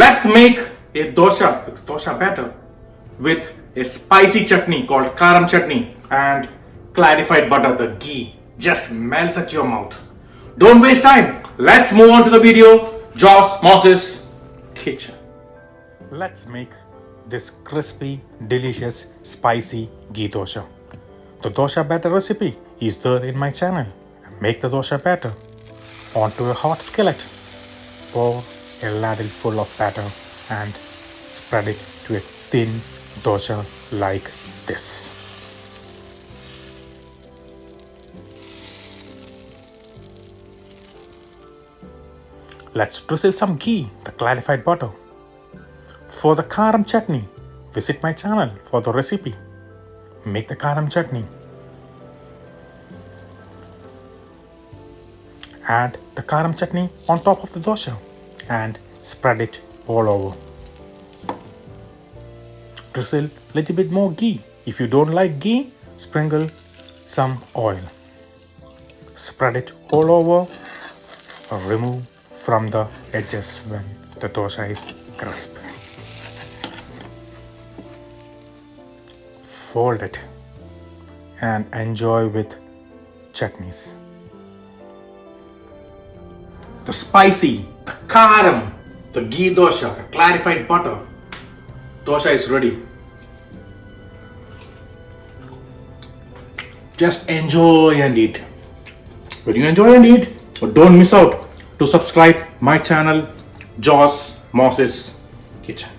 let's make a dosa batter with a spicy chutney called Karam chutney and clarified butter, the ghee just melts at your mouth. Don't waste time. Let's move on to the video. Joss Moses kitchen. Let's make this crispy, delicious, spicy ghee dosa. The dosa batter recipe is there in my channel. Make the dosa batter onto a hot skillet. Pour a ladle full of batter and spread it to a thin dosa like this. Let's drizzle some ghee, the clarified butter. For the Karam chutney, visit my channel for the recipe. Make the Karam chutney. Add the Karam chutney on top of the dosa and spread it all over. Drizzle little bit more ghee. If you don't like ghee, sprinkle some oil. Spread it all over or remove from the edges when the dosa is crisp. Fold it and enjoy with chutneys. The spicy, the karam, the ghee dosa, the clarified butter. Dosa is ready. Just enjoy and eat. When you enjoy and eat, don't miss out to subscribe my channel, Joss Moses Kitchen.